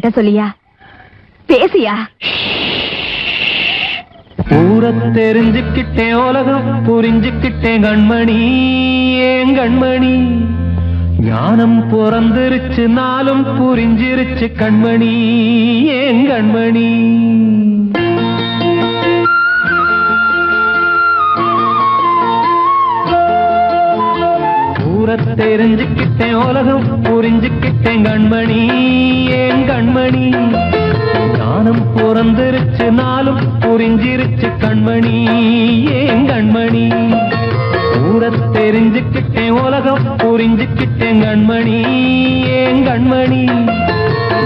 என்கிட்ட சொல்லியா? பேசியா? ஊர தெரிஞ்சுக்கிட்டேன், உலகம் புரிஞ்சுக்கிட்டேன் கண்மணி, ஏன் கண்மணி. ஞானம் பிறந்திருச்சு, நாளும் புரிஞ்சிருச்சு கண்மணி, ஏன் கண்மணி. ஊர தெரிஞ்சுக்கிட்டேன், உலகம் புரிஞ்சுக்கிட்டேன் கண்மணி, ஏன் கண்மணி. ஞானம் பிறந்திருச்சு, நாளும் புரிஞ்சிருச்சு கண்மணி, ஏன் கண்மணி. ஊர தெரிஞ்சுக்கிட்டேன், உலகம் புரிஞ்சுக்கிட்டேன் கண்மணி, ஏன் கண்மணி.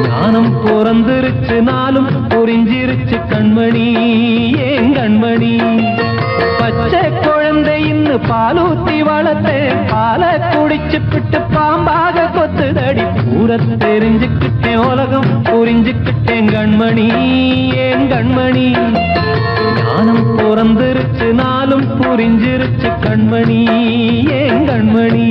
ஞானம் பிறந்திருச்சு, நாளும் புரிஞ்சிருச்சு கண்மணி, ஏன் கண்மணி. பச்சை குழந்தைன்னு பாலூத்தி வளர்த்தேன், பாலை குடிச்சு பிட்டு பாம்பாக கொத்துதடி. ஊர தெரிஞ்சுக்கிட்டேன், உலகம் புரிஞ்சுக்கிட்டேன் கண்மணி, ஏன் கண்மணி. ஞானம் பிறந்திருச்சு, நாளும் புரிஞ்சிருச்சு கண்மணி, ஏன் கண்மணி.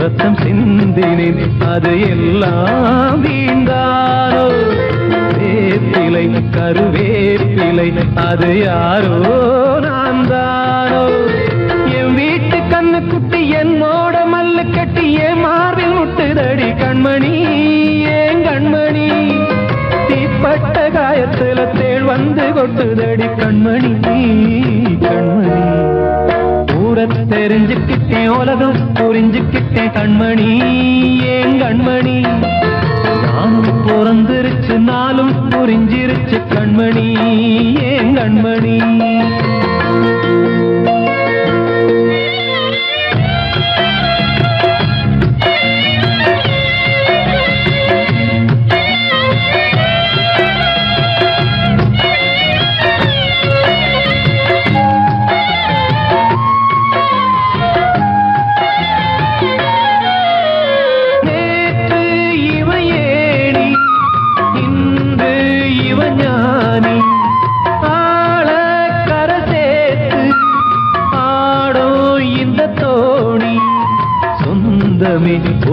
ரத்தம் சிந்தினேன், அது எல்லாம் வீண்டாரோ. வேப்பிலை கருவேப்பிலை, அது யாரோ நான் தானோ. என் வீட்டு கண்ணு குட்டி என்னோட மல்லு கட்டி என் மார்பில் முட்டுதடி கண்மணி, ஏன் கண்மணி. தீப்பட்ட காயத்துல தேள் வந்து கொட்டுதடி கண்மணி, கண்மணி. ஊர தெரிஞ்சுக்கிட்டேன், உலகம் புரிஞ்சுக்கிட்டேன் கண்மணி, ஏன் கண்மணி. ஞானம் பிறந்திருச்சு, நாளும் புரிஞ்சிருச்சு கண்மணி, ஏன் கண்மணி.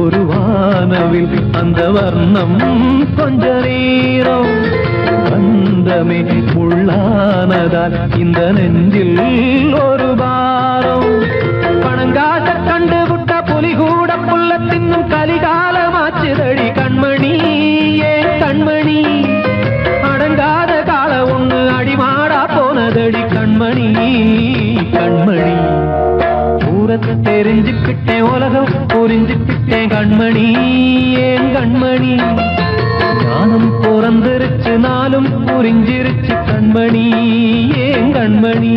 ஒரு வானவில் அந்த வர்ணம் கொஞ்ச நேரம் பந்தமே உள்ளானதால் இந்த நெஞ்சில் ஒரு பாரம். பணங்காட்ட கண்டு விட்ட புலி கூட புல்ல தின்னும் கலிகாலமாச்சுதடி கண்மணி, ஏன் கண்மணி. அடங்காத கால ஒண்ணு அடிமாடா போனதடி கண்மணி, கண்மணி. தெரிஞ்சுக்கிட்டேன், உலகம் புரிஞ்சுக்கிட்டேன் கண்மணி, ஏன் கண்மணி. ஞானம் பிறந்திருச்சு, நாளும் புரிஞ்சிருச்சு கண்மணி, ஏன் கண்மணி.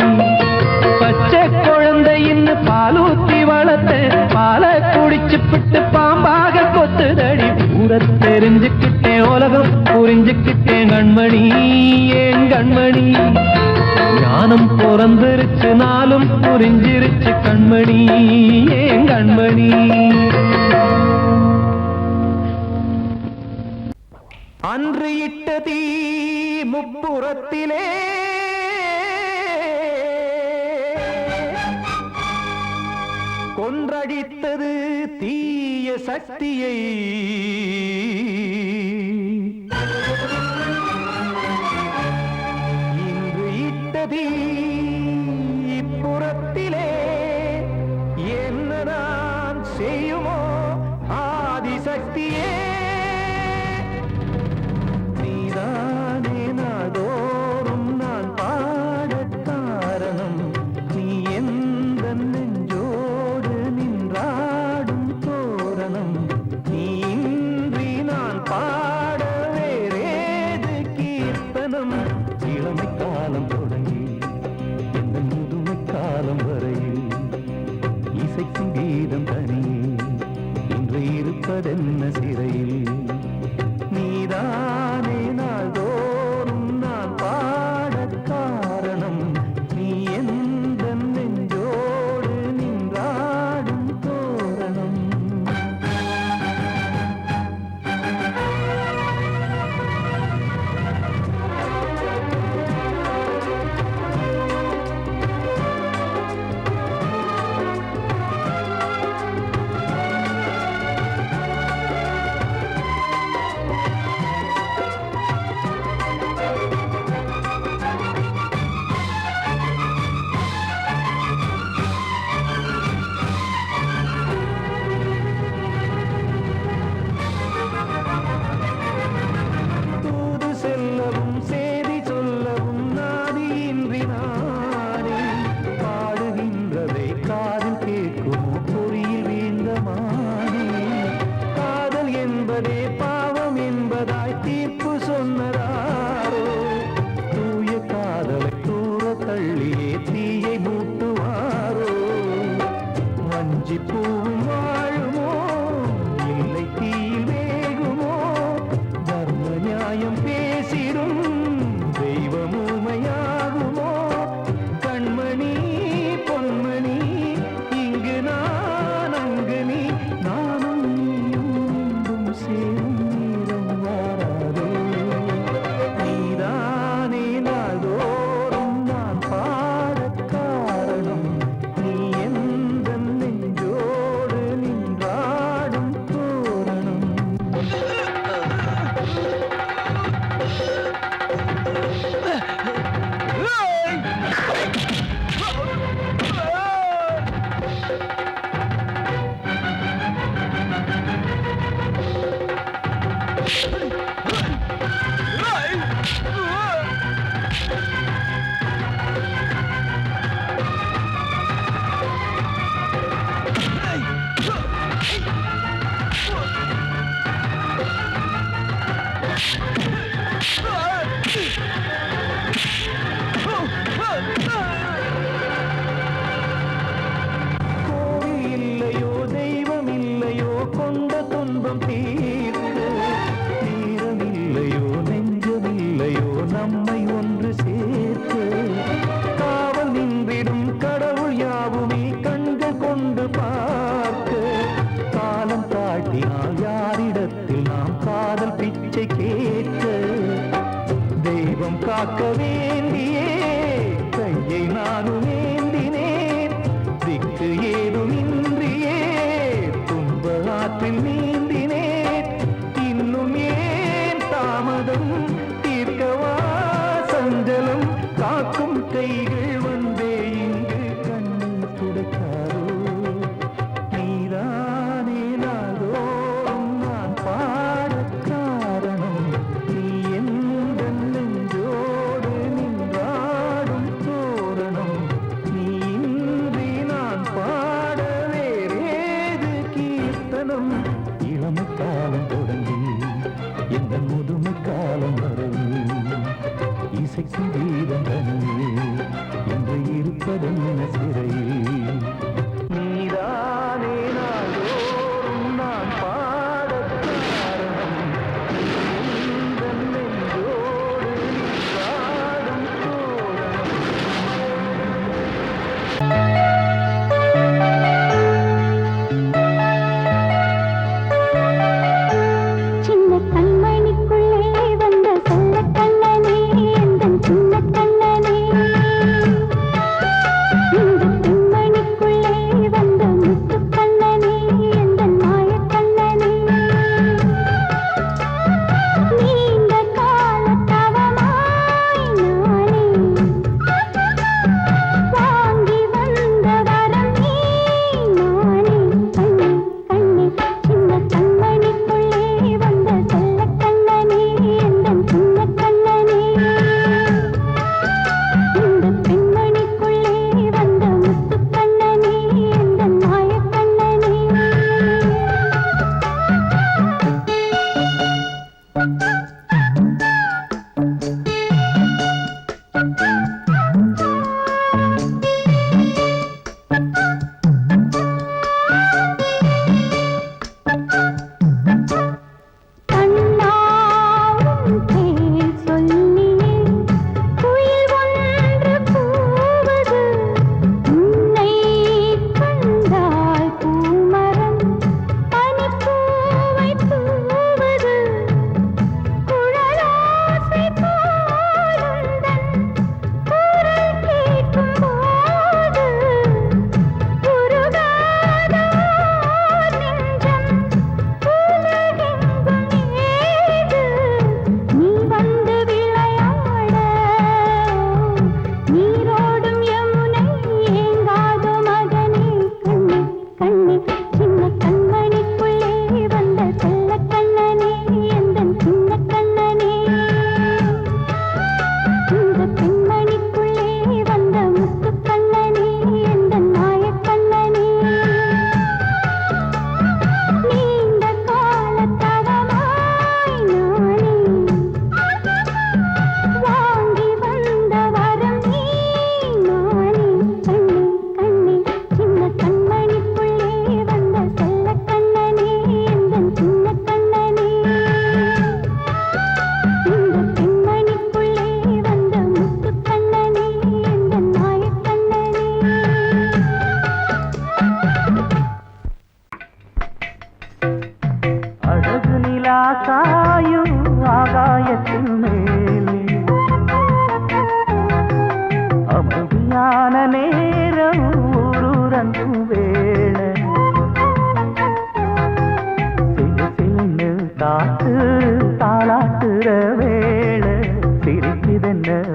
பச்சை குழந்தைன்னு பாலூத்தி வளர்த்தேன், பாலை குடிச்சு பிட்டு பாம்பாக கொத்துதடி. ஊர தெரிஞ்சுக்கிட்டேன், உலகம் புரிஞ்சுக்கிட்டேன் கண்மணி, ஏன் கண்மணி. ஞானம் பிறந்திருச்சு, நாளும் புரிஞ்சிருச்சு கண்மணி, ஏன் கண்மணி. அன்று இட்ட தீ முப்புறத்திலே கொன்றடித்தது தீய சக்தியை. இப்புறத்திலே என்னதான் செய்யுமோ ஆதிசக்தியே. நீதானே நாள்தோறும் நான் பாட காரணம், நீ எந்த நெஞ்சோடு நின்றாடும் தோரணம். நீ இன்றி நான் பாட வேறேது கீர்த்தனம். இளமை காலம் தொடங்கி இந்த முதுமை காலம் வரையில் தீர்ப்பு சொன்னதாரோ தூய காதலை தூர தள்ளியே தீயை மூட்டுவாரோ வஞ்சி பூவும் வாழுமோ இல்லை தீயில் வேகுமோ தர்ம நியாயம் பேசிடும் தெய்வம் ஊமையாகுமோ கண்மணி பொன்மணி இங்கு நான் அங்கு நீ நானும் நீயும் மீண்டும் சேரும் நேரம் வாராதே நீதானே நாள்தோறும் நான் பாடக் காரணம் நீ எந்த நெஞ்சோடு நின்றாடும் தோரணம் கோவில் இல்லையோ தெய்வம் இல்லையோ கொண்ட துன்பம் தீர்க்க நேரம் இல்லையோ நெஞ்சம் இல்லையோ நம்மை ஒன்று சேர்க்க காவல் நின்றிடும் கடவுள் யாவுமே கண்கள் கொண்டு பார்க்க காலம் தாட்டினால் யாரிடத்தில் நாம் காதல் பிச்சை கேட்க தெய்வம் காக்க வேண்டியே கையை நானும் ஏந்தினேன் திக்கு ஏதுமின்றியே துன்ப ஆற்றில் நீந்தினேன் இன்னும் ஏன் தாமதம் தீர்க்கவா சஞ்சலம் காக்கும் கைகள் வந்தே இங்கு கண்ணீர் துடைக்காரோ நீதானே நாள்தோறும் நான் பாடக் காரணம் நீ எந்த நெஞ்சோடு நின்றாடும் தோரணம் நீ இன்றி நான் பாட வேறேது கீர்த்தனம் இளமை காலம் தொடங்கி எந்த முதுமை காலம் வரை இசைக்கு வீதம் தனியே என்று இருப்பதென்ன சிறையில் நீதானே நாள்தோறும் நான் பாடக் காரணம் நீ எந்த நெஞ்சோடு நின்றாடும் தோரணம் சின்ன கண்மணிக்குள்ளே வந்த சொல்ல கண்ணனே எந்தன் சின்ன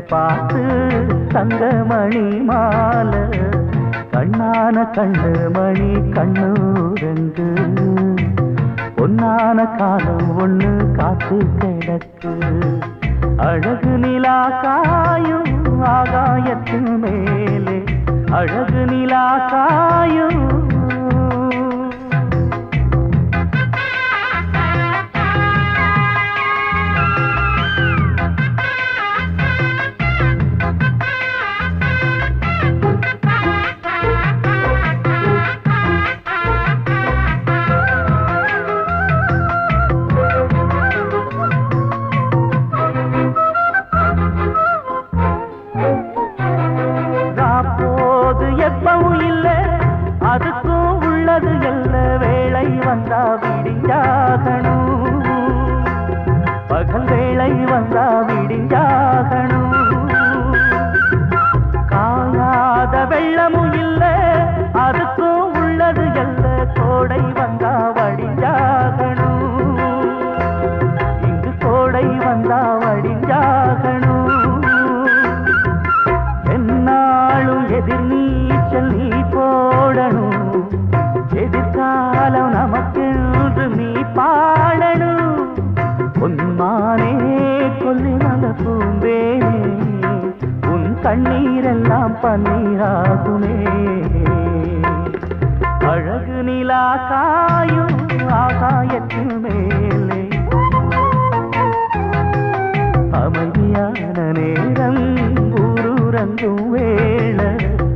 பார்த்து தங்கமணி மாலை கண்ணான கண்ணு மணி கண்ணூரங்கு பொன்னான காலம் ஒண்ணு காத்து கிடக்கு அழகு நிலா காயும் ஆகாயத்தின் மேலே அழகு நிலா காயும் எப்பவும் இல்ல அதுக்கும் உள்ளது எல்ல வேளை வந்தா விடிஞ்சாகணும் பகல் வேளை வந்தா விடிஞ்சாகணும் காயாத வெள்ளமும் இல்ல அதுக்கும் உள்ளது எல்ல கோடை வந்தா வடிஞ்சாகணும் இங்கு கோடை வந்தா வடிஞ்சாகணும் என்னாலும் எதிர் நீச்சல் நீ போடணும் எதிர்காலம் நமக்கென்று நீ பாடணும் உன்மானே கொல்லிமல பூந்தேனே உன் கண்ணீரெல்லாம் பன்னீராகுமே அழகு நிலா காயும் ஆகாயத்தின் மேலே அமைதியான நேரம் ஊரூரங்கும் வேள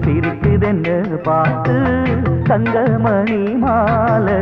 சிரிக்குதென்று பார்த்து தங்கமணி மாலை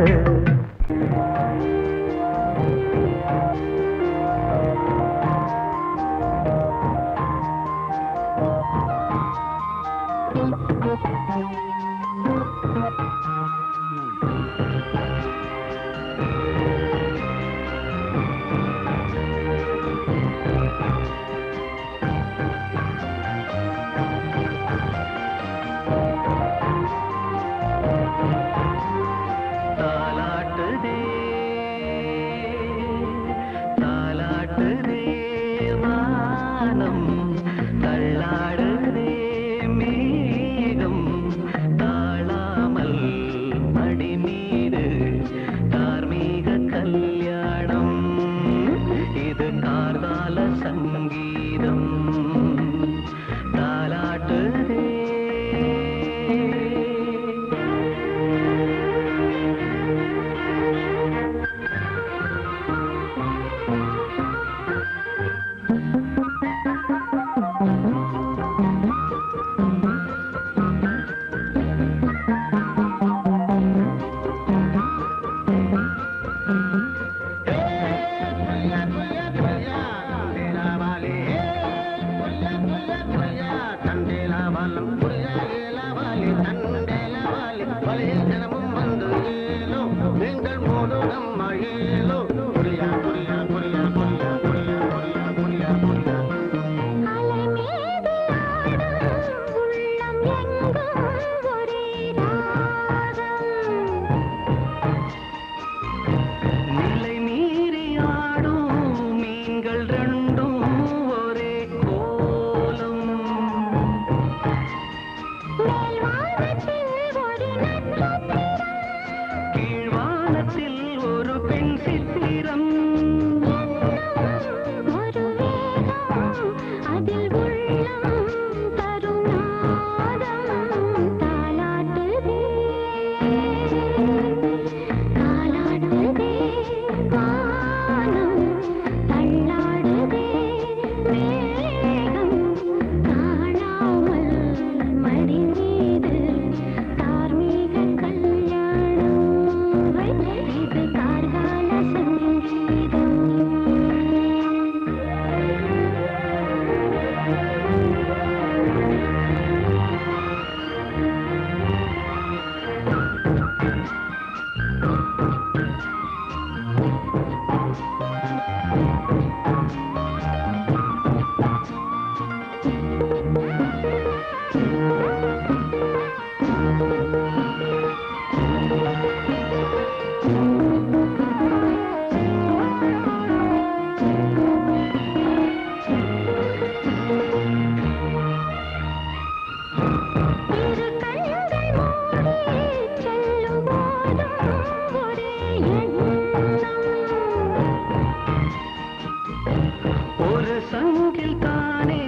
ஒரு சங்கில் தானே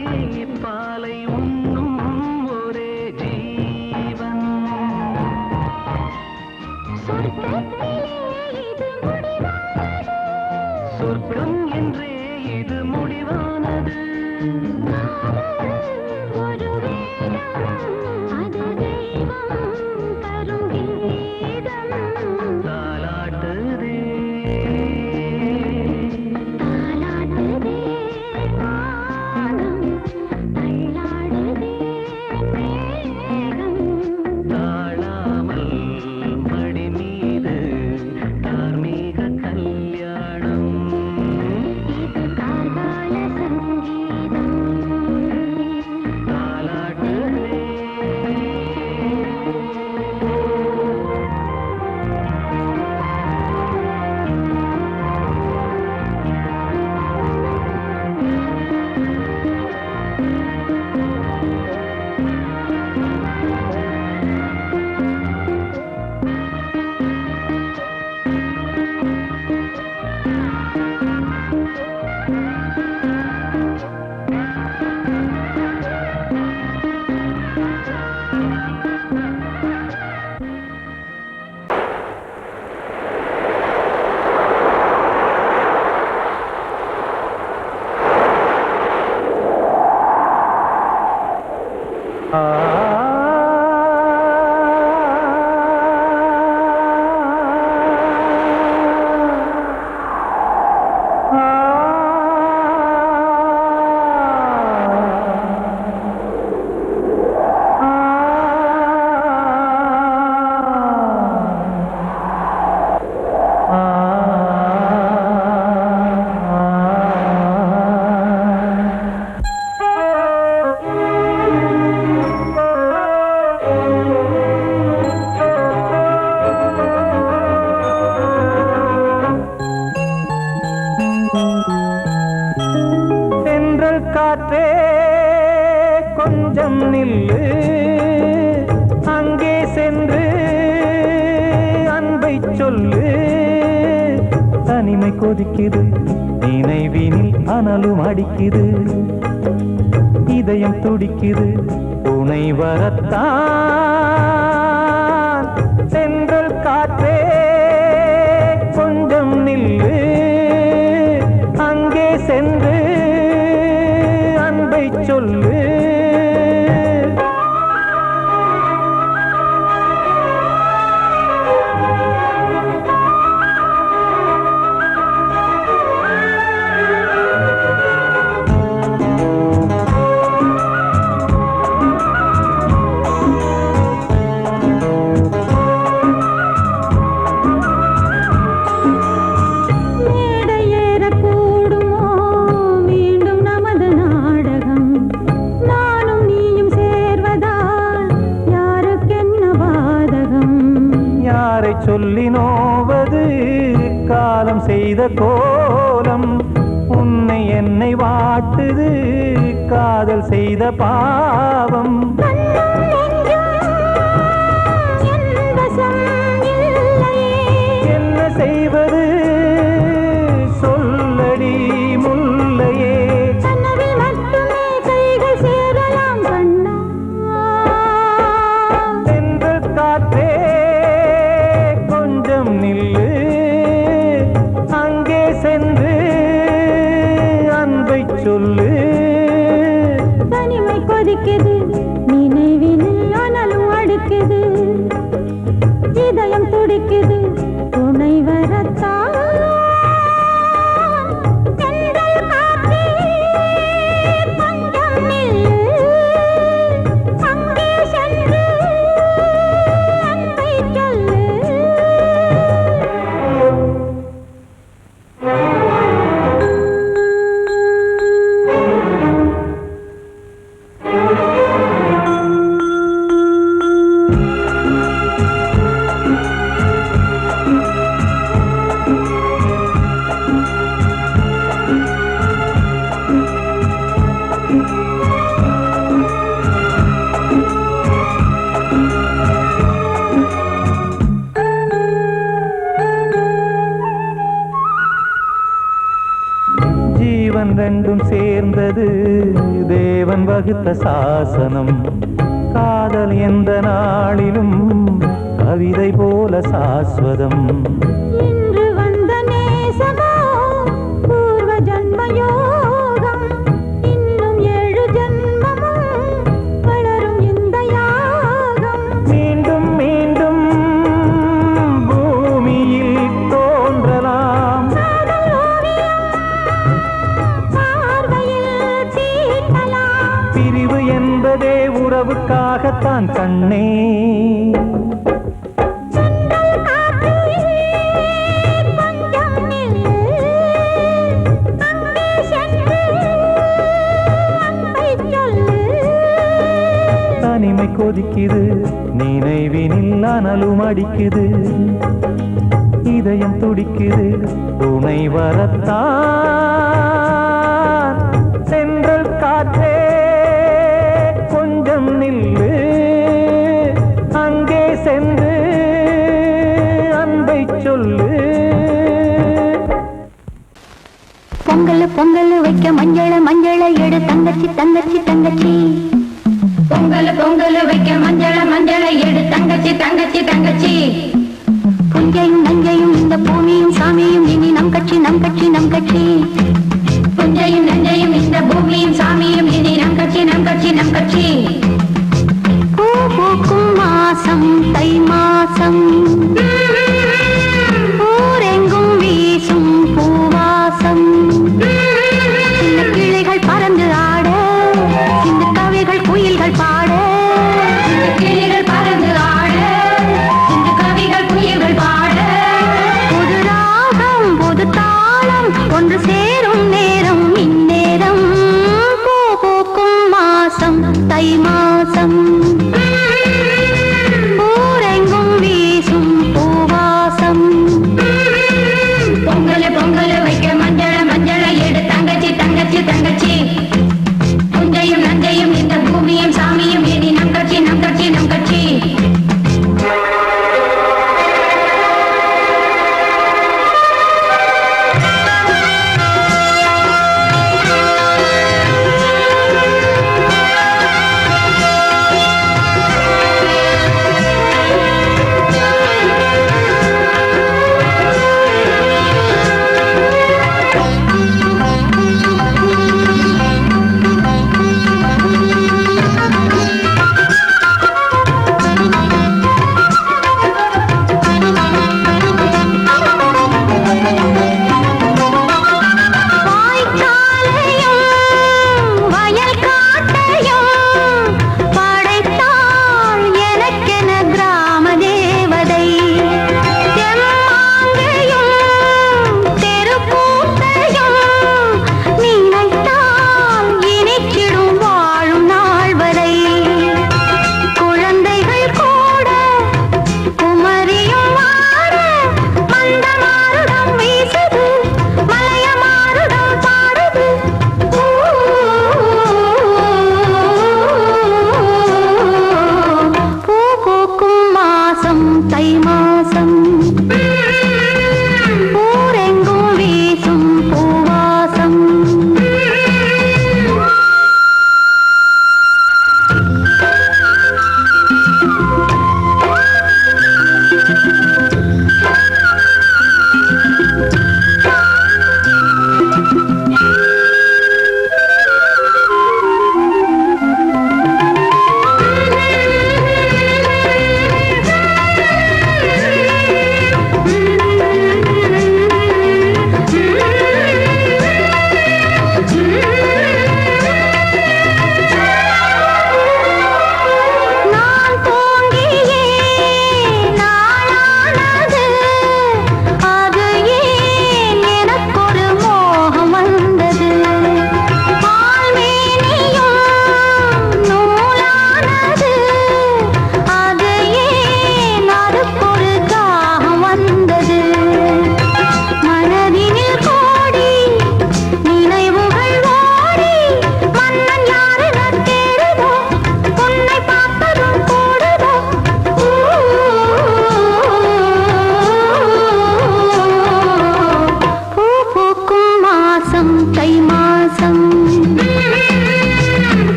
பாலை உண்ணும் ஒரே ஜீவன். சொர்க்கம் என்றே இது முடிவானது. தாலாட்டுதே தாழாமல் மடி மீது தார்மீக கல்யாணம். காற்றே கொஞ்சம் நில்லு, அங்கே சென்று அன்பை சொல்லு. தனிமை கொதிக்குது, நினைவினில் அனலும் அடிக்குது, இதயம் துடிக்குது துணை வரத்தான். சென்றல் காற்றே கொஞ்சம் நில்லு, அங்கே சென்று அன்பை சொல்லு. சொல்லி நோவது காலம் செய்த கோலம், உன்னை என்னை வாட்டுது காதல் செய்த பாவம். என்ன செய்வது சொல்லடி முல்லையே, சென்றல் காற்றே நில்லு, அங்கே சென்று அன்பை சொல்லு. தனிமை கொதிக்குது, நினைவினில் அனலும் அடிக்குது, இதயம் துடிக்குது துணை வரத்தான். சேர்ந்தது தேவன் வகுத்த சாசனம். காதல் எந்த நாளிலும் கவிதை போல சாஸ்வதம். இன்று வந்த நேசமோ பூர்வ ஜன்ம யோகம். இன்னும் 7 ஜன்மமும் வளரும் இந்த யாகம். மீண்டும் மீண்டும் பூமியில் தோன்றலாம். காதல் ஓவியம் பார்வையில் தீட்டலாம். பிரிவு என்பதே உறவுக்காகத்தான் கண்ணே. சென்றல் காற்றே கொஞ்சம் நில்லு. அங்கே சென்று அன்பைச் சொல்லு. தனிமை கொதிக்குது, நினைவினில் அனலும் அடிக்குது. இதயம் துடிக்குது, துணை வரத்தான். சென்றல் காற்றே கொஞ்சம் நில்லு. அங்கே சென்று அன்பை சொல்லு. பொங்கல் பொங்கல் வைக்க மஞ்சள மஞ்சள எடு தங்கச்சி தங்கச்சி தங்கச்சி. பொங்கல் பொங்கல் வைக்க மஞ்சள மஞ்சள எடு தங்கச்சி தங்கச்சி தங்கச்சி. புஞ்சையும் நஞ்சையும் இந்த பூமியும் சாமியும் இனி நம் கட்சி நம் கட்சி நம் கட்சி. புஞ்சையும் நஞ்சையும் இந்த பூமியும் சாமியும் இனி நம் கட்சி நம் கட்சி நம் கட்சி. பூ பூக்கும் மாசம் தை மாசம். ஊரெங்கும் வீசும் பூவாசம். சின்ன கிளைகள் பறந்து ஆட, சின்ன கவிகள் குயில்கள் பாட. சின்ன கிளைகள் பறந்து ஆட, சின்ன கவிகள் குயில்கள் பாட. புது ராகம் புது தாளம் ஒன்று சேரும்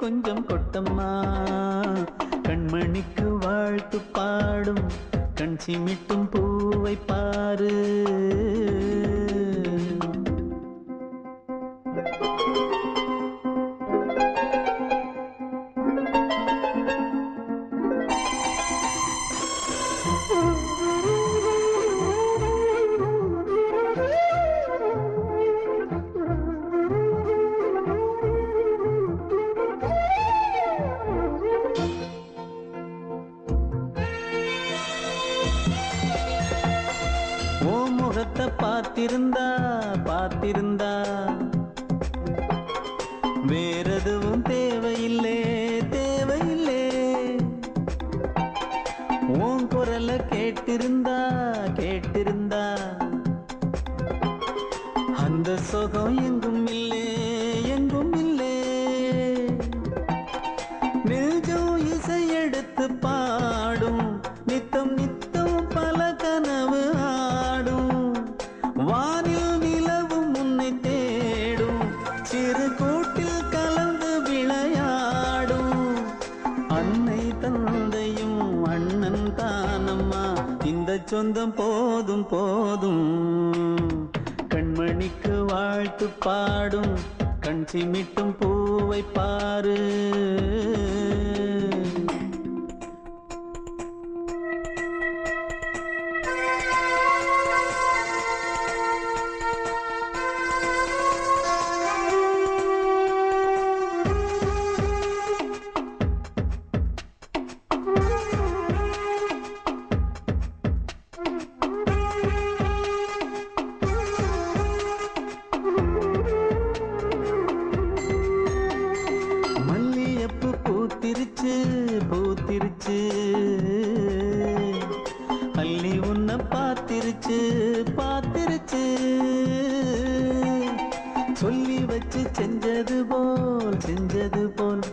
கொஞ்சம் கொட்டம்மா கண்மணிக்கு வாழ்த்து பாடும் கண் சிமிட்டும் பூவை பாரு முகத்தை பார்த்திருந்தா வேறெதுவும் தேவையில்லை உன் குரல கேட்டிருந்தா அந்த சுகம் எங்கும் இல்லே நெஞ்சம் இசை எடுத்து பாடும் நித்தம் பல கனவு ஆடும் வானில் நிலவும் உன்னை தேடும் சிறு கூட்டில் கலந்து விளையாடும் அன்னை தந்தையும் அண்ணன் தானம்மா இந்த சொந்தம் போதும் கண்மணிக்கு வாழ்த்து பாடும் கண் சிமிட்டும் பூவை பாரு பூத்திருச்சு அள்ளி உன்னை பார்த்திருச்சு சொல்லி வச்சு செஞ்சது போல்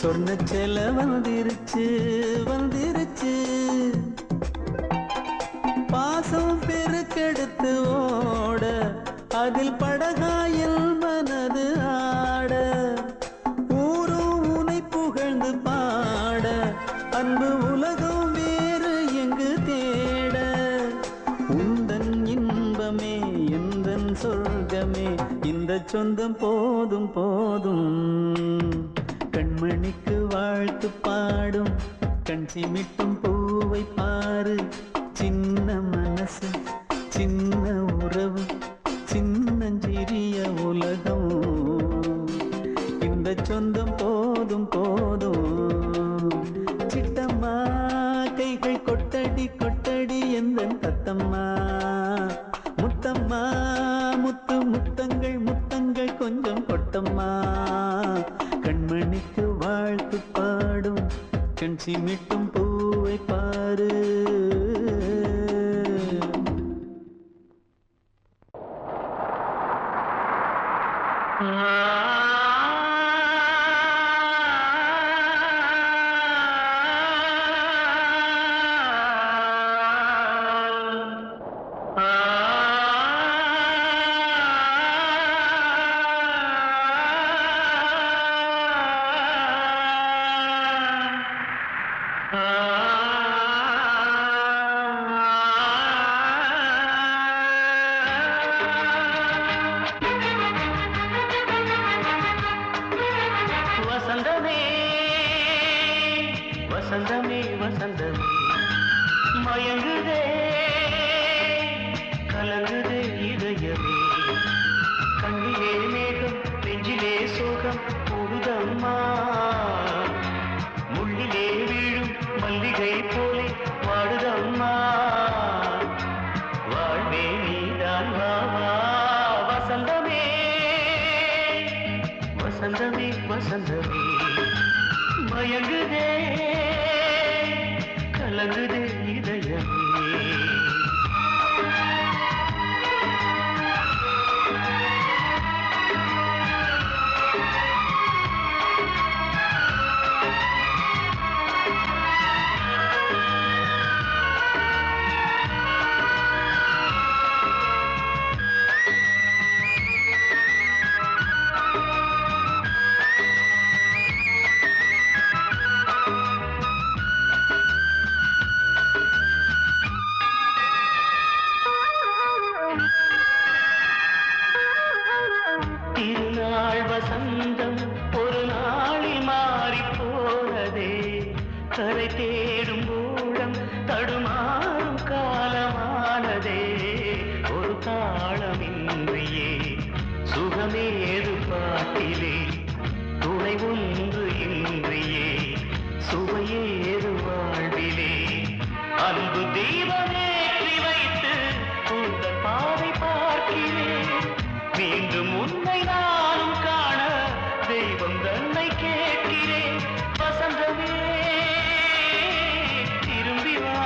சொன்ன செல வந்துருச்சு பாசம் பெருக்கெடுத்து ஓட அதில் படகாயில் மனது ஆட புகழ்ந்து பாட அன்பு உலகம் வேறு எங்கு தேட உந்தன் இன்பமே எந்தன் சொர்க்கமே இந்த சொந்தம் போதும் கண்மணிக்கு வாழ்த்து பாடும் கண் சிமிட்டும் பூவை பாரு சின்ன மனசு சின்ன உறவு சின்னஞ்சிறிய உலகம் இந்த சொந்தம் போதும் சிட்டம்மா கைகள் கொட்டடி எந்தன் தத்தம்மா முத்தம்மா முத்தங்கள் கொஞ்சம் கொட்டம்மா கண்மணிக்கு வாழ்த்து பாடும் கண் சிமிட்டும் பூவை பாரு வசந்தமே மயங்குதே கலங்குதே இதயமே கண்ணிலே மேகம் நெஞ்சிலே சோகம் கூடுதம்மா முள்ளிலே வீழும் மல்லிகை போலே வாடுதம்மா வாழ்வே நீதான் வா வசந்தமே மயங்குதே கலங்குதே இதயமே வசந்தம் ஒரு நாளில் மாறி போனதே கரை தேடும் ஊழம் தடுமாறும் காலமானதே ஒரு தாளமின்றியே சுகமேது பாட்டிலே துணை ஒன்று இன்றியே சுவையேது வாழ்விலே அன்பு தீபமேற்றி வைத்து உங்கள் பாதை பார்க்கிறேன் மீண்டும் உன்னை நானும் காண தெய்வம் தன்னை கேட்கிறேன் வசந்தமே திரும்பி வா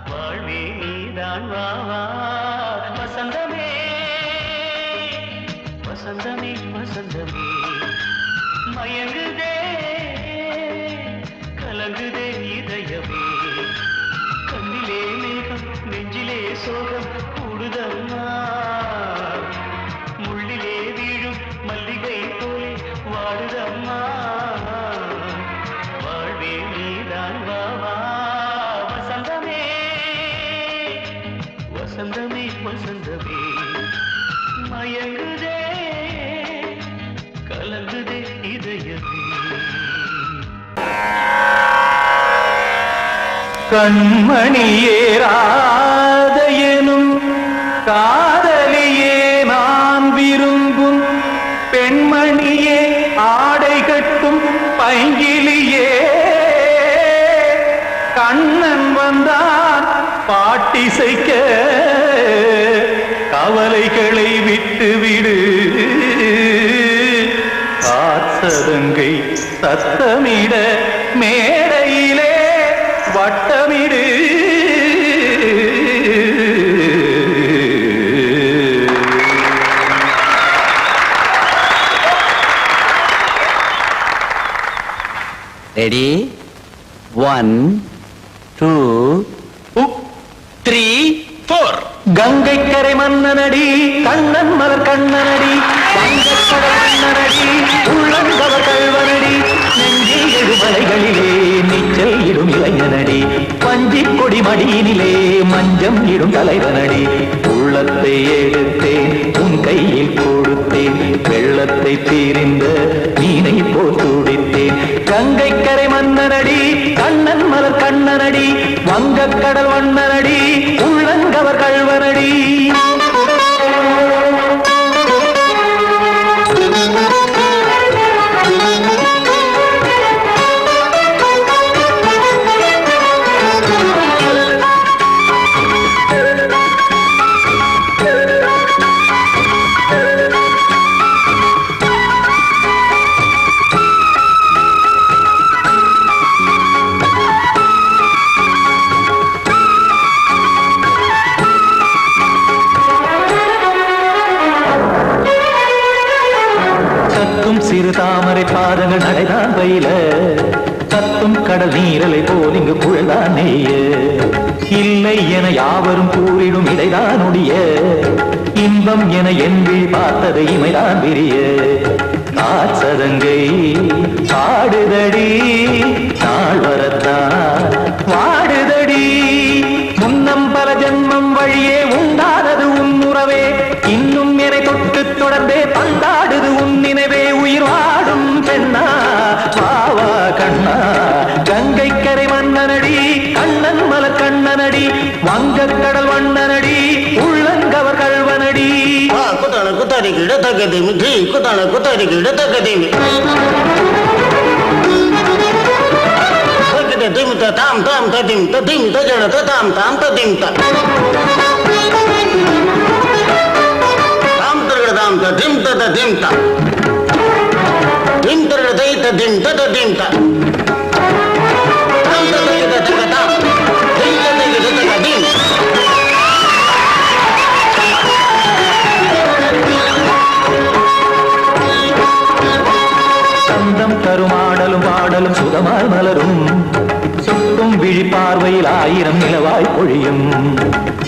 வாழ்வே நீதான் வா வா வசந்தமே வசந்தமே வசந்தமே மயங்குதே கலங்குதே இதயமே கண்ணிலே மேகம் நெஞ்சிலே சோகம் கூடுதம்மா முள்ளிலே வீழும் மல்லிகை போலே வாடுதம்மா வாழ்வே நீதான் வா வா வசந்தமே வசந்தமே வசந்தமே மயங்குதே கலங்குதே இதயமே கண்மணியே ராதையனும் காதலியே நான் விரும்பும் பெண்மணியே ஆடை கட்டும் பைங்கிலியே கண்ணன் வந்தான் பாட்டிசைக்க கவலைகளை விட்டுவிடு காத்ததங்கை சத்தமிட மேடையிலே வட்டமிடு ரெடி 1 2 3 4 கங்கைக்கரை மன்னனடி கண்ணன் மலர் கண்ணனடி வங்கக்கடல் மன்னனடி உள்ளங்கவர் கல்வனடி நெஞ்சில் எழுமலைகளிலே நீச்சல் இடும் இளைஞனடி பஞ்சிக் கொடி மடியினிலே மஞ்சம் இடும் தலைவனடி உள்ளத்தை எடுத்தேன் உன் கையில் கொடுத்தேன் வெள்ளத்தை தீரிந்த மீனை போல் துடித்தேன் கங்கைக்கரை மன்னனடி கண்ணன் மலர் கண்ணனடி வங்கக்கடல் வண்ணனடி உள்ளங்கவர் கல்வனடி சிறு தாமரை பாதங்கள் நடைதான் பயில கத்தும் கடல் நீரலை போல் இங்கு புழல்தான் நெய்ய இல்லை என யாவரும் கூறிடும் இடைதான் உடைய இன்பம் என என்பி பார்த்தது இமைதான் விரிய காச்சதங்கை பாடுதடி நாள் வரத்தான் வாடுதடி முன்னம் பல ஜென்மம் வழியே உண்டானது உன் உறவே இன்னும் என்னை தொட்டு தொடர்ந்தே பந்தாடுது உன் நினைவே உயிர் வாடும் பெண்ணா வாவா கண்ணா கங்கைக்கரை மன்னனடி கண்ணன் மலர் கண்ணனடி வங்கக்கடல் வண்ணனடி உள்ளங்கவர் கல்வனடி குத்தான குத்தாரி கிட தக்கதேமி ஜி குத்தான குத்தாரி கிட தக்கதேமி திமித்த தாம் தாம் ததிம் ததிம் தஜட தாம் தாம் ததிம் தாம் தரகட தாம் ததிம் ததிம் தாம் திம் தரகட தை ததிம் ததிம் தாம் தாம் ததிம் ததிம் தாம் திம் ததிம் ததிம் சந்தம் தருமாடலும் பாடலும் சுகமாய் மலரும் சுட்டும் விழி பார்வையில் ஆயிரம் நிலவாய் பொழியும்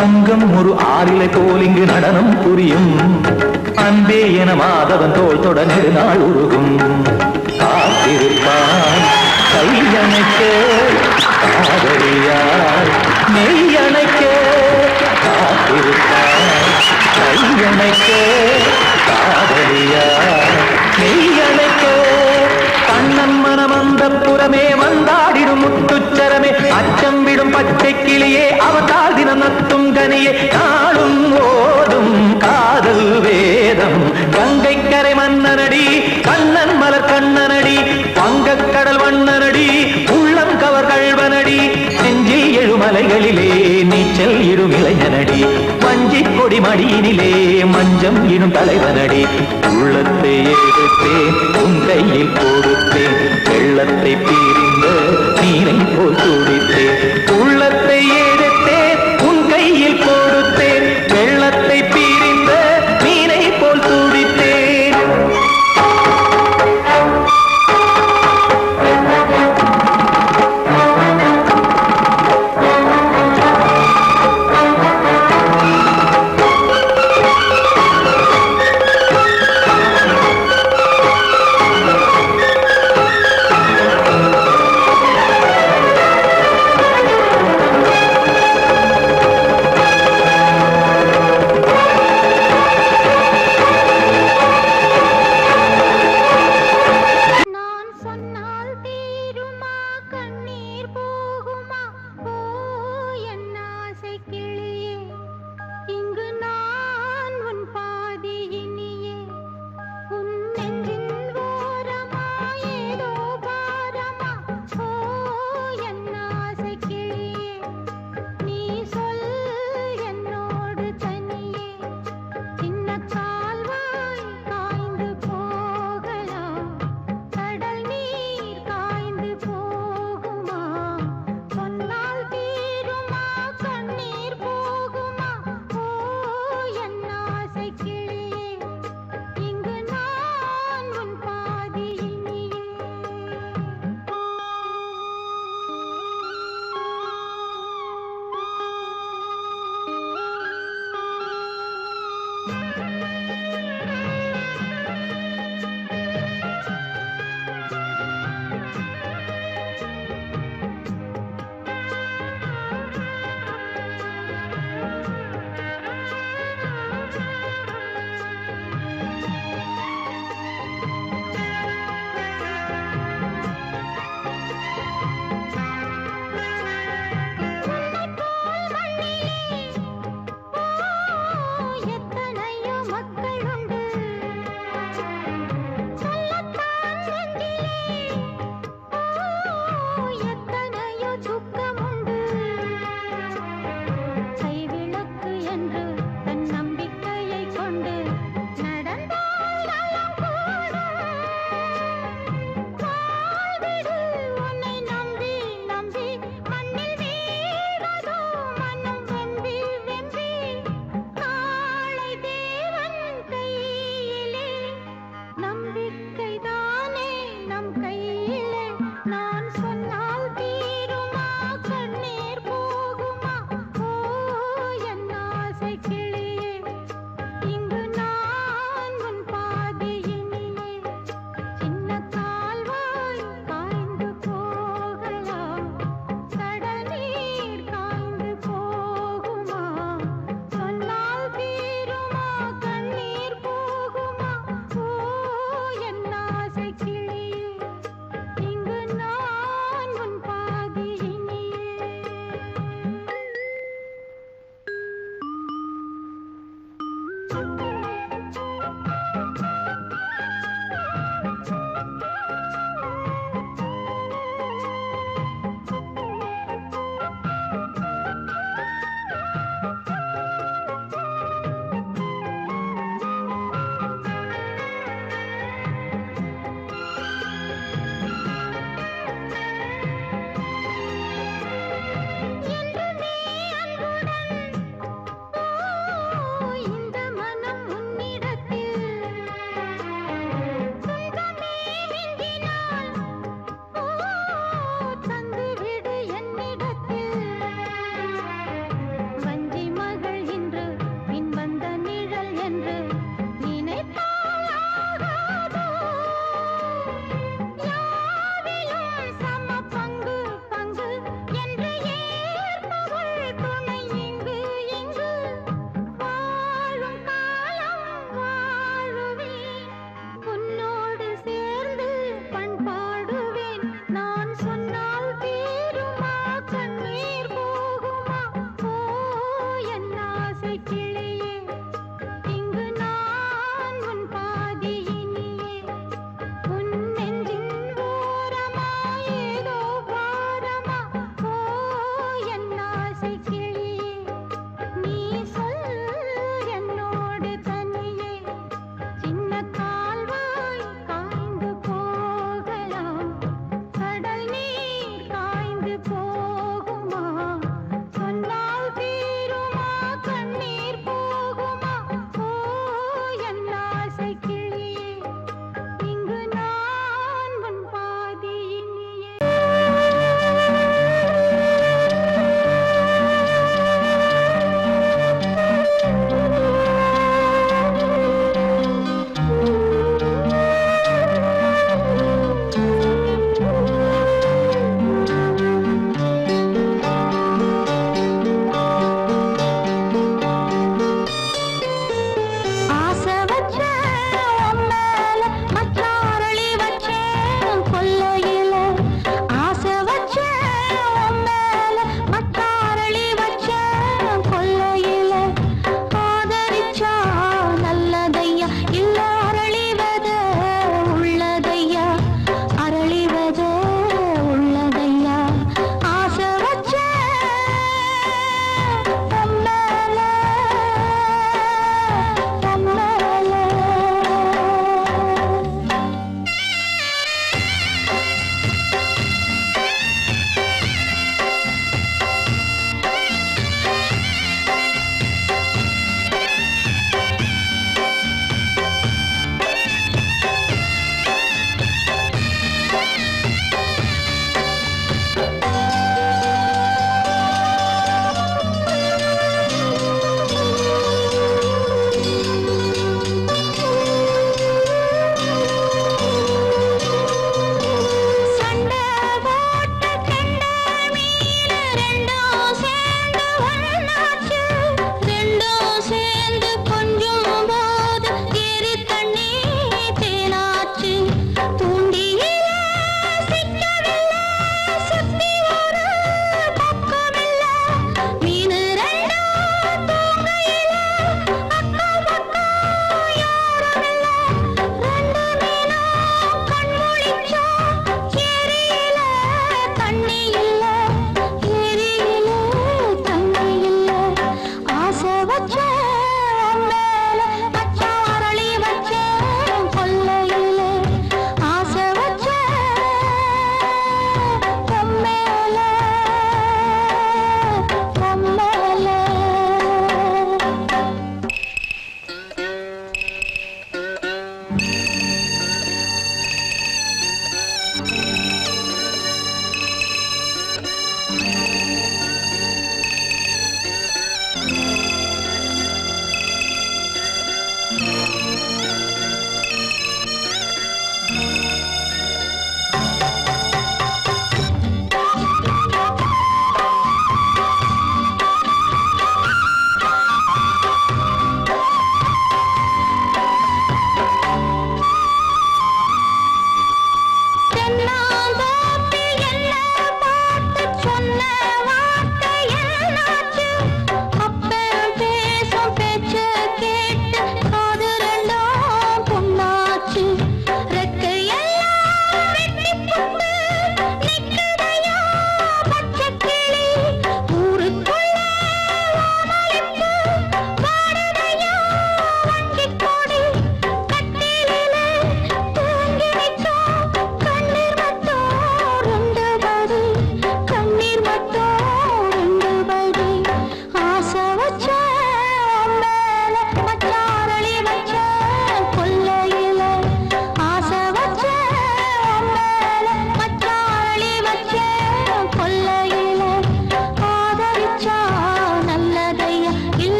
அங்கம் ஒரு ஆறிலை போல் இங்கு நடனம் புரியும் அன்பே என மாதவன் தோல் தொட நெடுநாள் உருகும் காத்திருப்பான் கையணைக்க காதலியார் மெய்யணைக்க காத்திருப்பான் கையணைக்க காதலியார் கலை மன்னனடி கண்ணன் மலர் கண்ணனடி வங்கக் கடல் வண்ணனடி உள்ளம் கவர் கழ்வனடி நெஞ்சில் எழுமலைகளிலே நீச்சல் இடும் இளைஞனடி வஞ்சிக் கொடி மடியினிலே மஞ்சம் இடும் தலைவனடி உள்ளத்தை எடுத்தேன் உன் கையில் கொடுத்தேன் வெள்ளத்தை பிரிந்த நீரை போல் துடித்தேன் உள்ளத்தை எடுத்தேன் உன் கையில் கொடுத்தேன் வெள்ளத்தை பிரிந்த மீனை போல் துடித்தேன்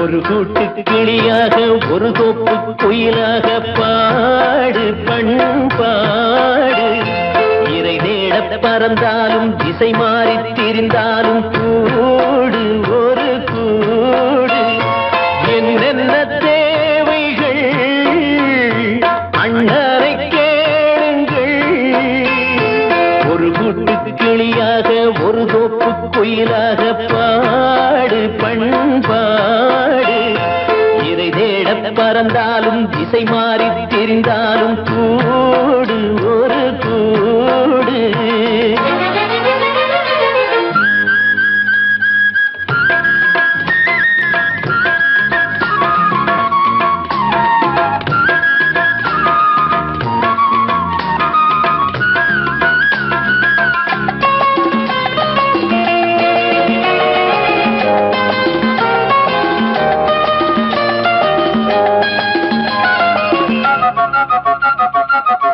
ஒரு கூட்டு கிளியாக ஒரு தோப்பு குயிலாக பாடு பண்பாடு இறை தேட பறந்தாலும் திசை மாறி திரிந்தாலும் கூடு ஒரு கூடு என்னென்ன தேவைகள் அண்ணரை கேளுங்கள் ஒரு கூட்டு கிளியாக ஒரு தோப்பு குயிலாக பாடு பண்பாடு இதை தேட பறந்தாலும் திசை மாறி திரிந்தாலும் கூடு ஒரு கூடு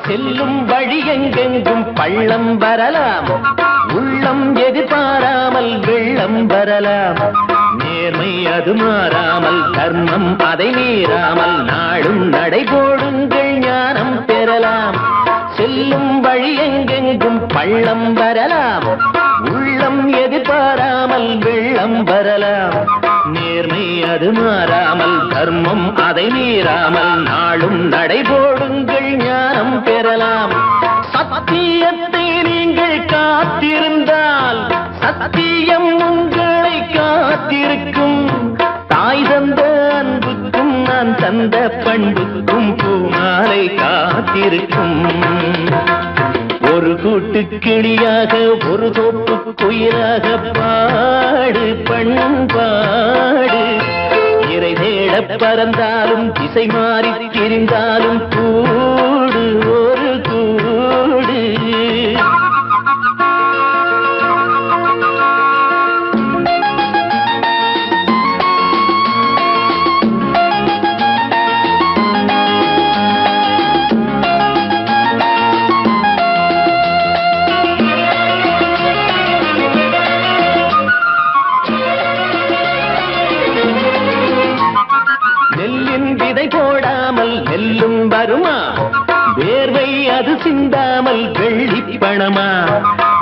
செல்லும் வழி எங்கெங்கும் பள்ளம் வரலாம் உள்ளம் எதிர்பாராமல் வெள்ளம் வரலாம் நேர்மை அது மாறாமல் தர்மம் அதை மீறாமல் நாடும் நடைபோடுங்கள் ஞானம் பெறலாம் செல்லும் வழி எங்கெங்கும் பள்ளம் வரலாம் உள்ளம் எதிர்பாராமல் வெள்ளம் வரலாம் நேர்மை அது மாறாமல் தர்மம் அதை மீறாமல் நாளும் நடைபோடுங்கள் ஞானம் பெறலாம் சத்தியத்தை நீங்கள் காத்திருந்தால் சத்தியம் உங்களை காத்திருக்கும் தாய் தந்த அன்புக்கும் நான் தந்த பண்புக்கும் பூமாலை காத்திருக்கும் ஒரு கூட்டு கிளியாக ஒரு தோப்பு குயிலாக பாடு பண்பாடு இறை தேட பறந்தாலும் திசை மாறி திரிந்தாலும் கூடு ஒரு கூடு போடாமல் நெல்லும் வருமா வேர்வை அது சிந்தாமல் வெள்ளி பணமா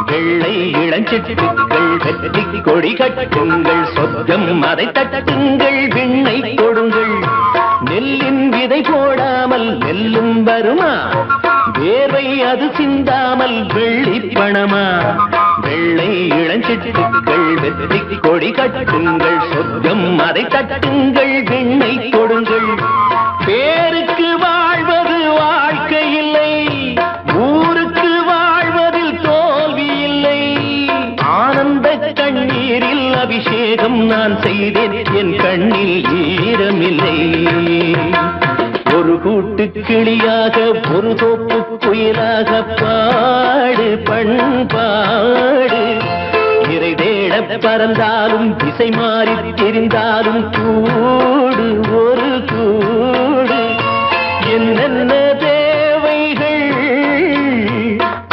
வெள்ளை இளஞ்சிட்டுக்கள் வெற்றி கொடி கட்டுங்கள் சொர்க்கம் அதை தட்டுங்கள் விண்ணை கொடுங்கள் நெல்லின் விதை போடாமல் நெல்லும் வருமா வேர்வை அது சிந்தாமல் வெள்ளி பணமா வெள்ளை இளஞ்சிட்டுக்கள் வெற்றி கொடி கட்டுங்கள் சொர்க்கம் அதை தட்டுங்கள் விண்ணை கொடுங்கள் பேருக்கு வாழ்வது வாழ்க்கை இல்லை ஊருக்கு வாழ்வதில் தோல்வி இல்லை ஆனந்த கண்ணீரில் அபிஷேகம் நான் செய்தேன் என் கண்ணில் ஈரமில்லை ஒரு கூட்டு கிளியாக ஒரு தோப்பு குயிலாக பாடு பண்பாடு இறை தேட பறந்தாலும் திசை மாறி தெரிந்தாலும் கூடு ஒரு கூடு என்னென்ன தேவைகள்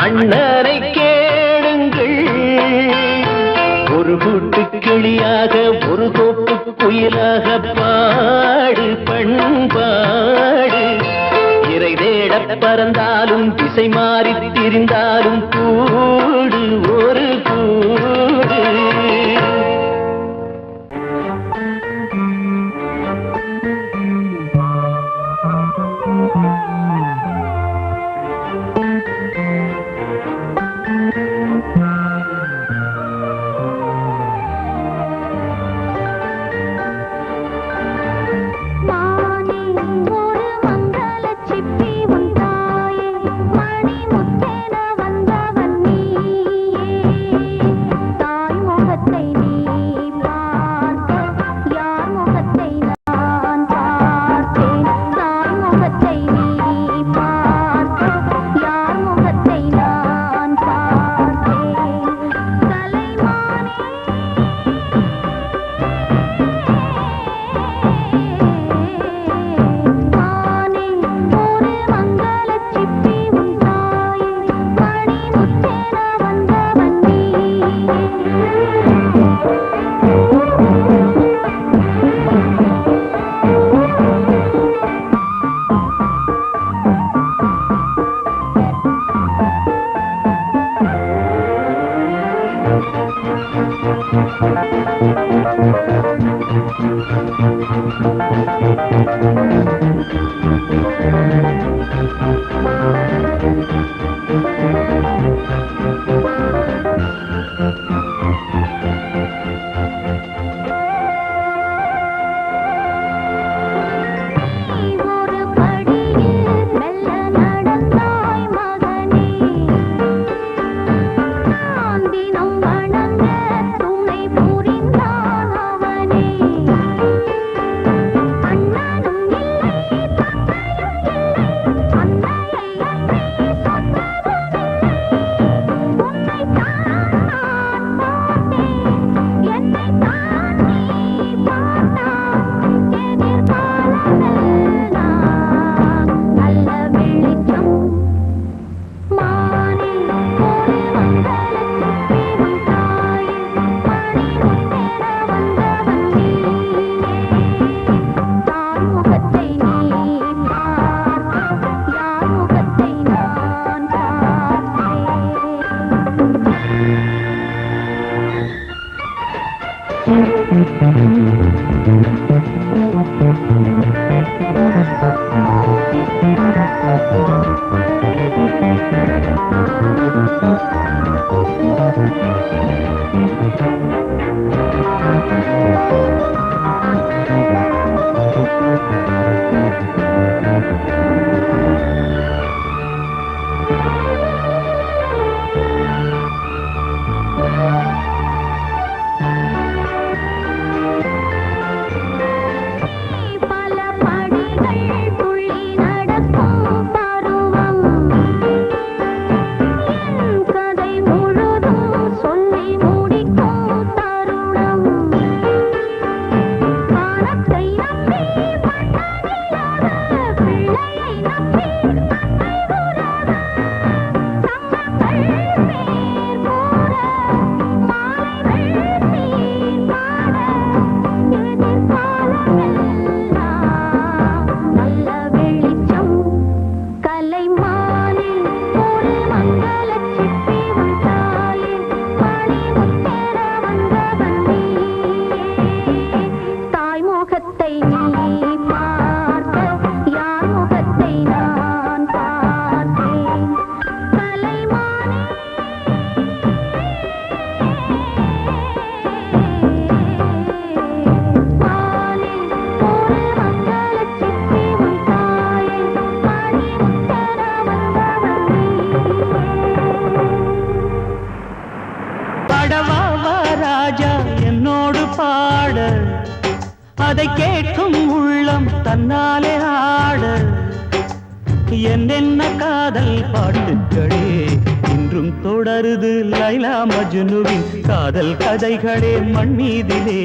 அண்ணரை கேளுங்கள் ஒரு கூட்டு கிளியாக ஒரு தோப்பு குயிலாக பாடு பண்பாடு இறை தேட பறந்தாலும் திசை மாறி திரிந்தாலும் கூடு ஒரு கூடு மணி முத்தென வந்தவன் நீயே ஒரு படியில் மெல்ல நடந்தாய் மகனே நான் தினம் வணங்க துணை புரிந்தான் அவனே அண்ணனும் இல்லை தந்தையும் இல்லை அன்னையை அன்றே சொந்தமும் உன்னைத்தான் நான் பார்த்தேன் என்னைத்தான் நீ பார்த்தாய் எதிர்காலமெல்லாம் நல்ல வெளிச்சம் மானே ஒரு மங்கள சிற்பி உன் தாயே மணிமுத்தென வந்தவன் நீயே தாய் முகத்தை நீ பார்த்த யார் முகத்தை நான் பல படிகள் துள்ளி நடக்கும் பருவம் என் கதை முழுதும் சொல்லி முடிக்கும் தருணம் வானத்தை நம்பி மன்னனில்லாத பிள்ளையை நம்பி தந்தை உறாத சங்கங்கள் பேர் கூற மாலைகள் சீர் பாட எதிர்காலமெல்லாம் நல்ல வெளிச்சம் கலைமானே ஒரு மங்கள சிற்பி உன் தாயே மணிமுத்தென வந்தவன் நீயே தாய் முகத்தை நீ பார்த்த யார் முகத்தை நான் பார்த்தேன் கலைமானே மானே ஒரு மங்கள சிற்பி உன் தாயே மணிமுத்தென வந்தவன் பாடவா ராஜா என்னோடு பாட அதை கேட்கும் உள்ளம் தன்னாலே ஆட என்னென்ன காதல் பாட்டுக்களே இன்றும் தொடருது லைலா மஜ்னுவின் காதல் கதைகளே மண் மீதிலே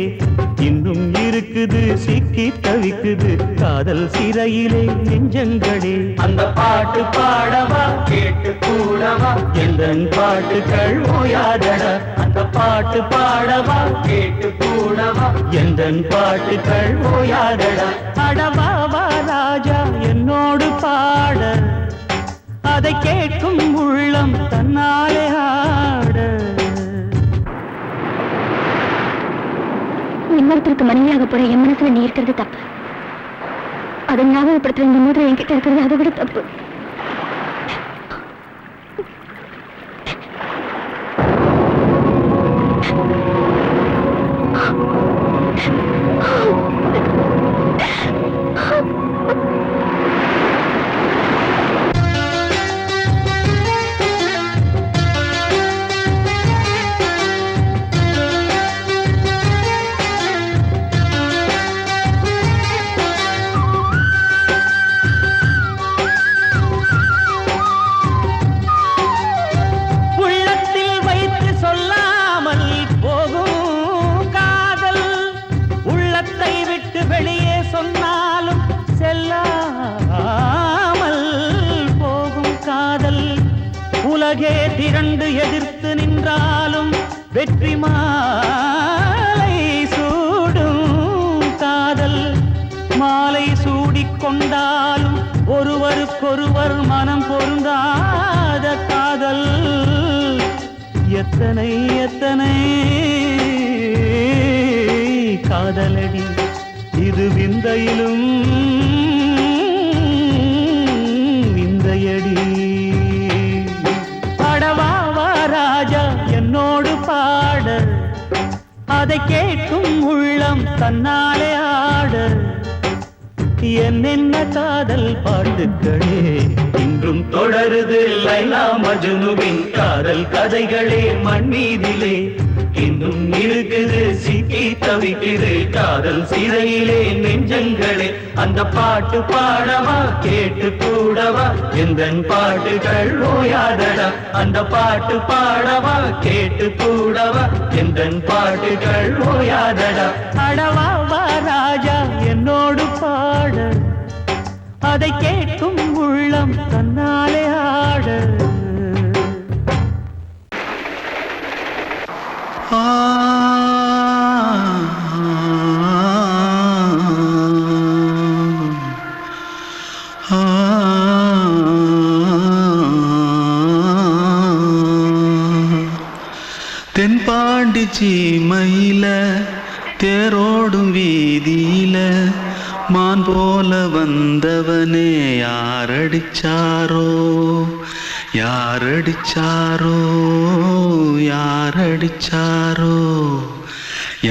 இன்னும் இருக்குது சிக்கி தவிக்குது காதல் சிறையிலே நெஞ்சங்களே அந்த பாட்டு பாடவா கேட்டு கூடவா எந்தன் பாட்டுகள் ஓயாதடா அந்த பாட்டு பாடவா கேட்டு கூடவா எந்தன் பாட்டுகள் ஓயாதடா அடவாவா ராஜா என்னோடு பாட அதை கேட்கும் உள்ளம் தன்னாலே ஆட இன்னொருத்தருக்கு மனைவியாக போற என் மனசுல நீ இருக்கிறது தப்பு அதை ஞாபகப்படுத்துற இந்த மூன்று என்கிட்ட இருக்கிறது அதை விட தப்பு உள்ளத்தில் வைத்து சொல்லாமல் போகும் காதல் உள்ளத்தை விட்டு வெளியே சொன்னாலும் செல்லாமல் போகும் காதல் உலகே திரண்டு எதிர்த்து நின்றாலும் வெற்றி மாலை சூடும் காதல் மாலை சூடிக்கொண்டாலும் ஒருவருக்கொருவர் மனம் பொருந்தாத காதல் எத்தனை எத்தனை காதலடி இது விந்தையிலும் விந்தையடி. பாடவா ராஜா என்னோடு பாட, அதை கேட்கும் உள்ளம் தன்னாலே ஆட. என்னென்ன காதல் பாட்டுக்களே இன்றும் தொடருது லைலா மஜ்னுவின் காதல் கதைகளே மண் மீதிலே. இன்னும் இருக்குது சிக்கி தவிக்குது காதல் சிறையிலே நெஞ்சங்களே. அந்த பாட்டு பாடவா கேட்டு கூடவா எந்தன் பாட்டுகள் ஓயாதடா. அந்த பாட்டு பாடவா கேட்டு கூடவா எந்தன் பாட்டுகள் ஓயாதடா. அடவா வா ராஜா என்னோடு பாட, அதை கேட்கும் உள்ளம் தன்னாலே ஆட. தென்பாண்டி சீமையில தேரோடும் வீதியில மான் போல வந்தவனே யாரடிச்சாரோ யாரடிச்சாரோ யாரடிச்சாரோ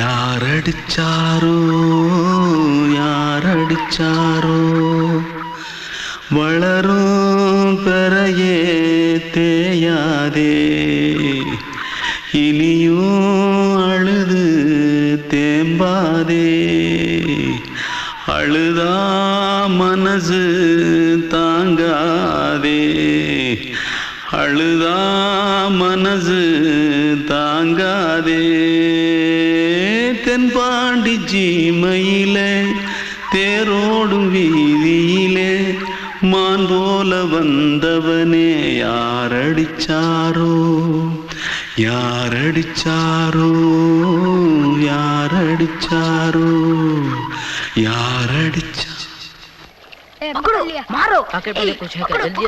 யாரடிச்சாரோ யாரடிச்சாரோ. வளரும் பெறையே தேயாதே இனியும் அழுது தேம்பாதே. அழுதா மனசு தாங்காதே அழுதா மனசு தாங்காதே. தென்பாண்டி சீமையிலே தேரோடும் வீதியிலே மான் போல வந்தவனே யாரடிச்சாரோ யாரடிச்சாரோ யாரடிச்சாரோ யாரடிச்சா. पकड़ो मारो आके पहले कुछ है क्या? जल्दी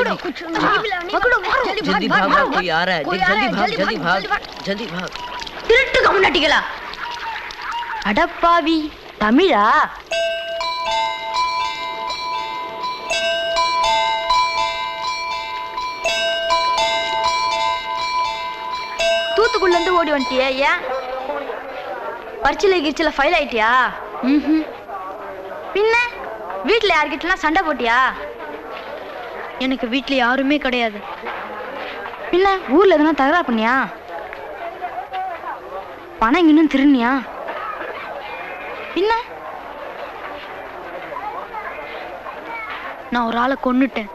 पकड़ो मारो जल्दी भाग भाग, कोई आ रहा है, जल्दी भाग जल्दी भाग. திருட்டு கம்னாட்டிகளா அடப்பாவி தமிழா. தூத்துக்குள்ள இருந்து ஓடி வந்துட்டியா? ஏன் பரிச்சையில கிரிச்சில ஃபைல் ஆயிட்டியா? பின்ன வீட்டுல யார்கிட்டலாம் சண்டை போட்டியா? எனக்கு வீட்டுல யாருமே கிடையாது. பின்ன ஊர்ல எதுனா தகராறு பண்ணியா? பணம் இன்னும் திருநியா? பின்ன நான் ஒரு ஆளை கொன்னுட்டேன்.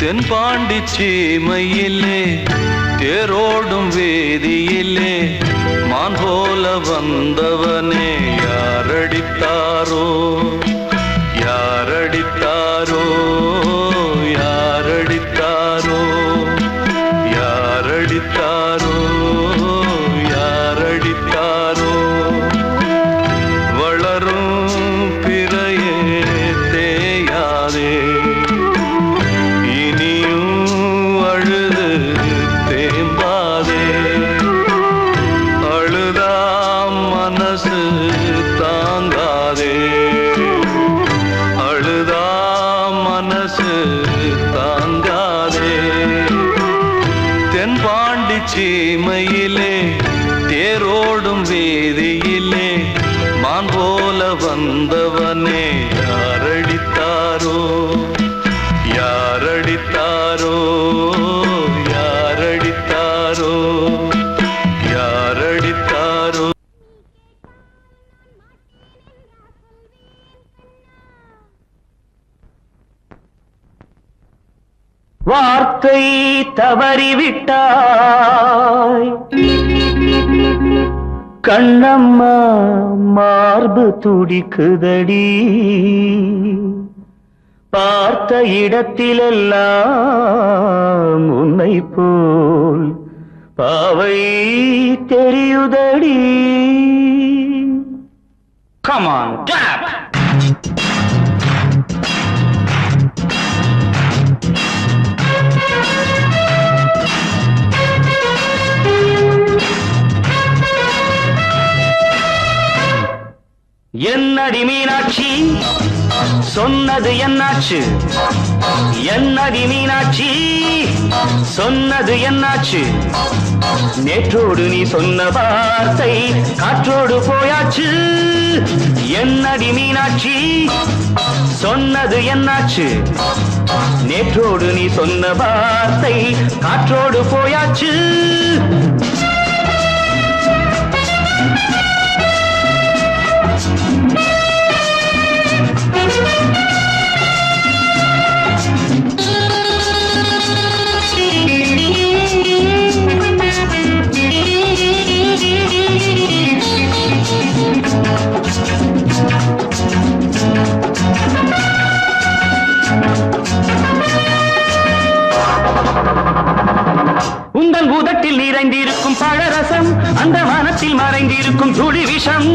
தென்பாண்டி சீமையிலே தேரோடும் வேதியிலே மான் போல வந்தவனே யாரடித்தாரோ யாரடித்தாரோ யாரடித்தாரோ யாரடித்தாரோ யாரடித்தாரோ. வளரும் பிறையே தேயாதே சீமையிலே தேரோடும் வேதியிலே மான் போல வந்தவனே யாரடித்தாரோ யாரடித்தாரோ யாரடித்தாரோ யாரடித்தாரோ. வார்த்தை தவறிவிட்டாய் கண்ணம்மா மார்பு துடிக்குதடி. பார்த்த இடத்திலெல்லாம் உன்னை போல் பாவை தெரியுதடி. Come on, tap! என்னடி மீனாட்சி சொன்னது என்னாச்சு? என்னடி மீனாட்சி சொன்னது என்னாச்சு? நேற்றோடு நீ சொன்ன வார்த்தை காற்றோடு போயாச்சு. என்னடி மீனாட்சி சொன்னது என்னாச்சு? நேற்றோடு நீ சொன்ன வார்த்தை காற்றோடு போயாச்சு. உந்தன் உதட்டில் நிறைந்திருக்கும் பழரசம், அந்த மனத்தில் மறைந்திருக்கும் துளி விஷம்.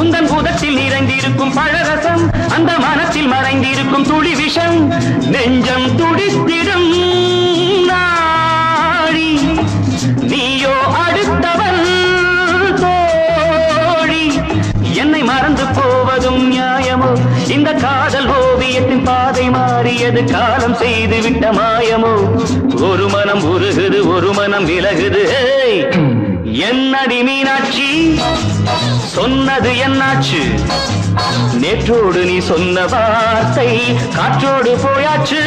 உந்தன் உதட்டில் நிறைந்திருக்கும் பழரசம், அந்த மனத்தில் மறைந்திருக்கும் துளி விஷம். நெஞ்சம் துடித்திடும் நாடி, நீயோ அடுத்தவள் தோழி. என்னை மறந்து போவதும் நியாயமோ? இந்த காதல் ஓவியத்தின் பாதை மாறியது காலம் செய்து விட்ட மாயமோ? ஒரு மனம் உருகுது, ஒரு மனம் விலகுது. என்னடி மீனாட்சி சொன்னது என்னாச்சு? நேற்றோடு நீ சொன்ன வார்த்தை காற்றோடு போயாச்சு.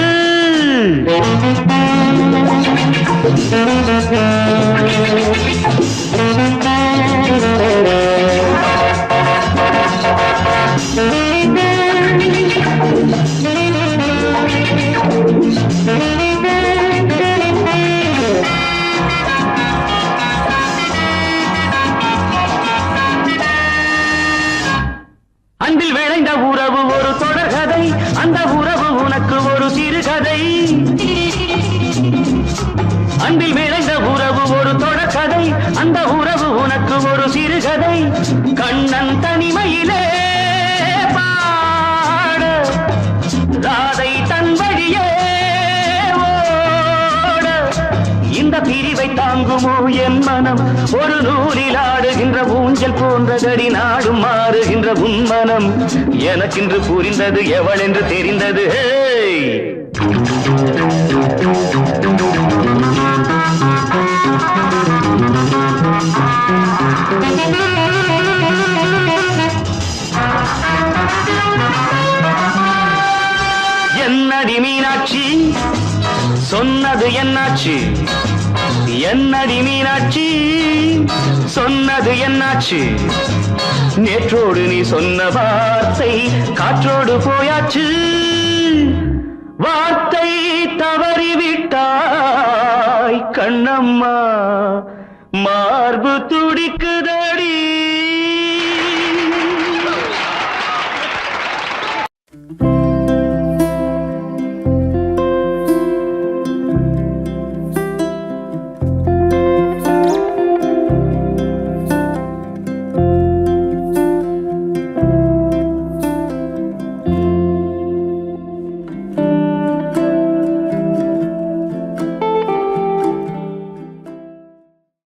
அன்பில் விளைந்த உறவு ஒரு தொடர்கதை, அந்த உறவு உனக்கு ஒரு சிறுகதை. அன்பில் விளைந்த உறவு ஒரு தொடர்கதை, அந்த உறவு உனக்கு ஒரு சிறுகதை. கண்ணன் தனிமையிலே பாட, ராதை தன் வழியே ஓட. இந்த பிரிவை தாங்குமோ என் மனம்? ஒரு நூலில் ஆடுகின்ற ஊஞ்சல் போன்றதடி நாடும் மாறுகின்ற உன்மனம். எனக்கென்று புரிந்தது எவள் என்று தெரிந்தது. என்னடி மீனாட்சி சொன்னது என்னாச்சு? என்னடி மீனாட்சி சொன்னது என்னாச்சு? நேற்றோடு நீ சொன்ன வார்த்தை காற்றோடு போயாச்சு. வார்த்தை தவறிவிட்டாய் கண்ணம்மா, மார்பு துடிக்குதடி.